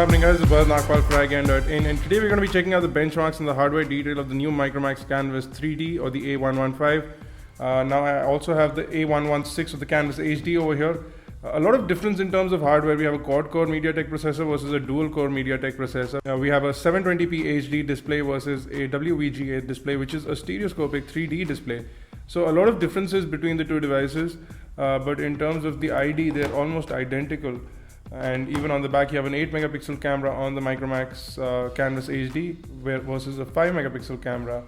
happening, guys? It's Bharat Nagpal for iGyaan.in, and today we're going to be checking out the benchmarks and the hardware detail of the new Micromax Canvas 3D or the A115. Now I also have the A116 of the Canvas HD over here. A lot of difference in terms of hardware. We have a quad-core MediaTek processor versus a dual-core MediaTek processor. We have a 720p HD display versus a WVGA display, which is a stereoscopic 3D display. So a lot of differences between the two devices, but in terms of the ID, they're almost identical. And even on the back, you have an 8 megapixel camera on the Micromax Canvas HD versus a 5 megapixel camera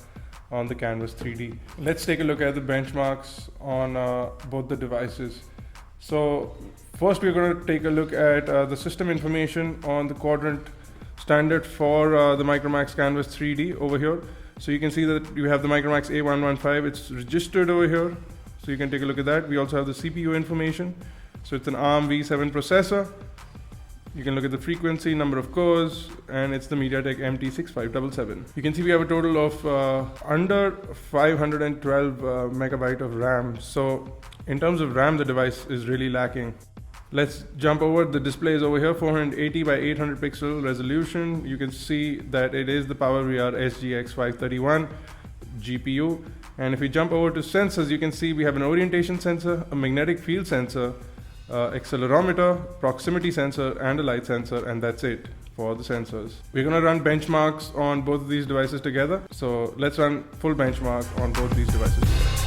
on the Canvas 3D. Let's take a look at the benchmarks on both the devices. So first we're going to take a look at the system information on the quadrant standard for the Micromax Canvas 3D over here. So you can see that you have the Micromax A115, it's registered over here. So you can take a look at that. We also have the CPU information. So it's an ARM V7 processor. You can look at the frequency, number of cores, and it's the MediaTek MT6577. You can see we have a total of under 512 megabyte of RAM. So in terms of RAM, the device is really lacking. Let's jump over. The display is over here, 480 by 800 pixel resolution. You can see that it is the PowerVR SGX 531 GPU. And if we jump over to sensors, you can see we have an orientation sensor, a magnetic field sensor, accelerometer, proximity sensor, and a light sensor, and that's it for the sensors. We're going to run benchmarks on both of these devices together. So let's run full benchmark on both these devices together.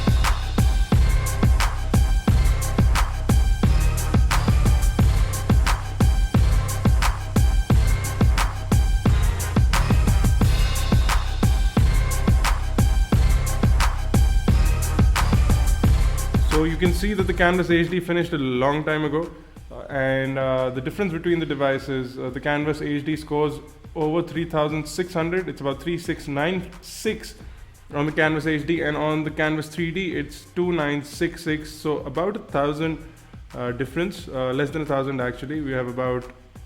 So you can see that the Canvas HD finished a long time ago, and the difference between the devices, the Canvas HD scores over 3600, it's about 3696 on the Canvas HD, and on the Canvas 3D it's 2966, so about 1000 difference, less than 1000 actually. We have about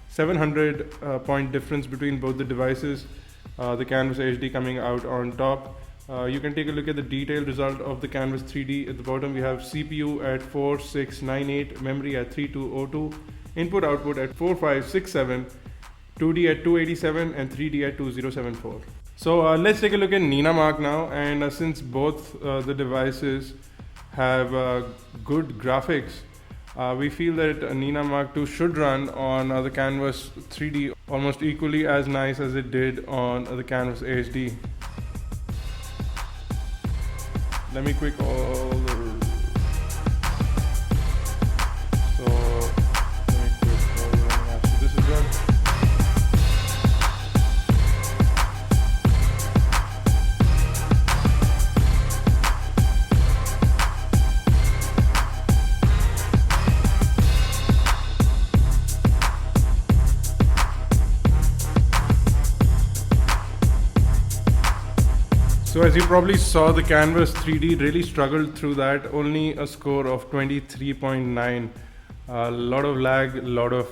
700 point difference between both the devices, the Canvas HD coming out on top. You can take a look at the detailed result of the Canvas 3D. At the bottom we have CPU at 4698, memory at 3202, input output at 4567, 2D at 287 and 3D at 2074. So let's take a look at Ninamark now, and since both the devices have good graphics, we feel that Ninamark 2 should run on the Canvas 3D almost equally as nice as it did on the Canvas HD. Let me quick all the after this is done. So as you probably saw, the Canvas 3D really struggled through that, only a score of 23.9. A lot of lag, a lot of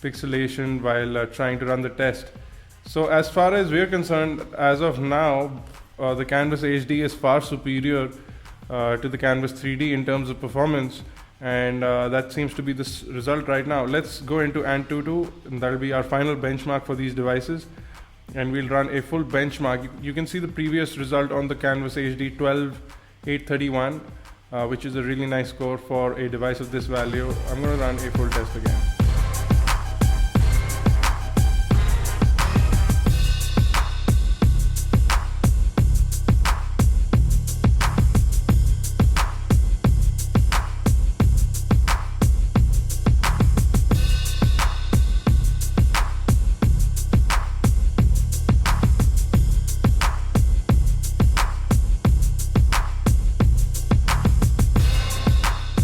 pixelation while trying to run the test. So as far as we're concerned, as of now, the Canvas HD is far superior to the Canvas 3D in terms of performance, and that seems to be the result right now. Let's go into Antutu, and that'll be our final benchmark for these devices. And we'll run a full benchmark. You can see the previous result on the Canvas HD 12831, which is a really nice score for a device of this value. I'm going to run a full test again.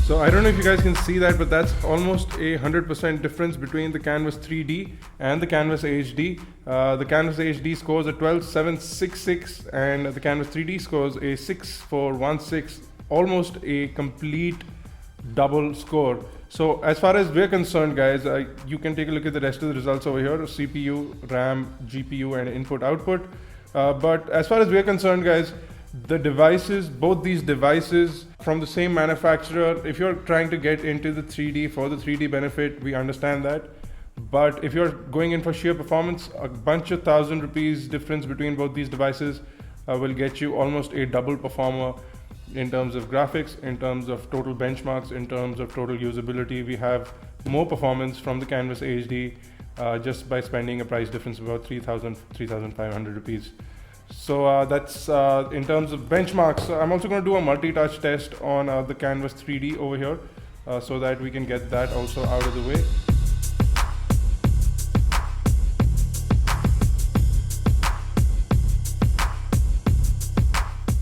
So I don't know if you guys can see that, but that's almost a 100% difference between the Canvas 3D and the Canvas HD. The Canvas HD scores a 12766 and the Canvas 3D scores a 6416, almost a complete double score. So as far as we're concerned, guys, you can take a look at the rest of the results over here: CPU, RAM, GPU, and input output. But as far as we're concerned, guys, the devices, both these devices from the same manufacturer, if you're trying to get into the 3D for the 3D benefit, we understand that. But if you're going in for sheer performance, a bunch of 1,000 rupees difference between both these devices will get you almost a double performer in terms of graphics, in terms of total benchmarks, in terms of total usability. We have more performance from the Canvas HD just by spending a price difference of about 3,500 rupees. So that's in terms of benchmarks. I'm also going to do a multi-touch test on the Canvas 3D over here so that we can get that also out of the way.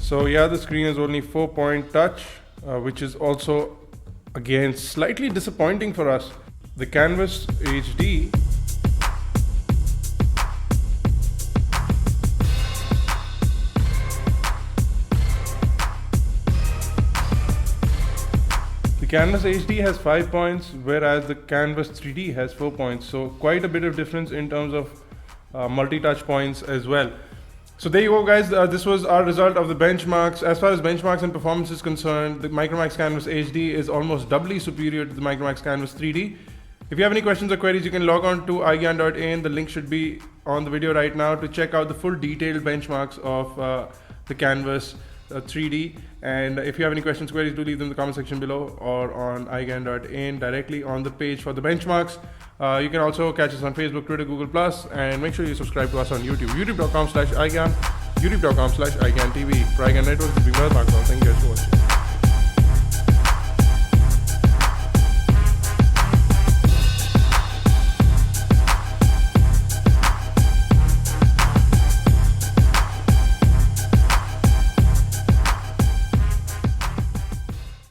So yeah, the screen is only 4-point touch, which is also again slightly disappointing for us. The Canvas HD Canvas HD has 5 points, whereas the Canvas 3D has 4 points. So quite a bit of difference in terms of multi-touch points as well. So there you go, guys. This was our result of the benchmarks. As far as benchmarks and performance is concerned, the Micromax Canvas HD is almost doubly superior to the Micromax Canvas 3D. If you have any questions or queries, you can log on to iGyaan.in. The link should be on the video right now to check out the full detailed benchmarks of the Canvas 3D. And if you have any questions, queries, do leave them in the comment section below or on iGyaan.in directly on the page for the benchmarks. You can also catch us on Facebook, Twitter, Google+, and make sure you subscribe to us on YouTube. youtube.com/iGyaan, youtube.com/iGyaanTV. For iGyaan Network, this has been Thank you guys for watching.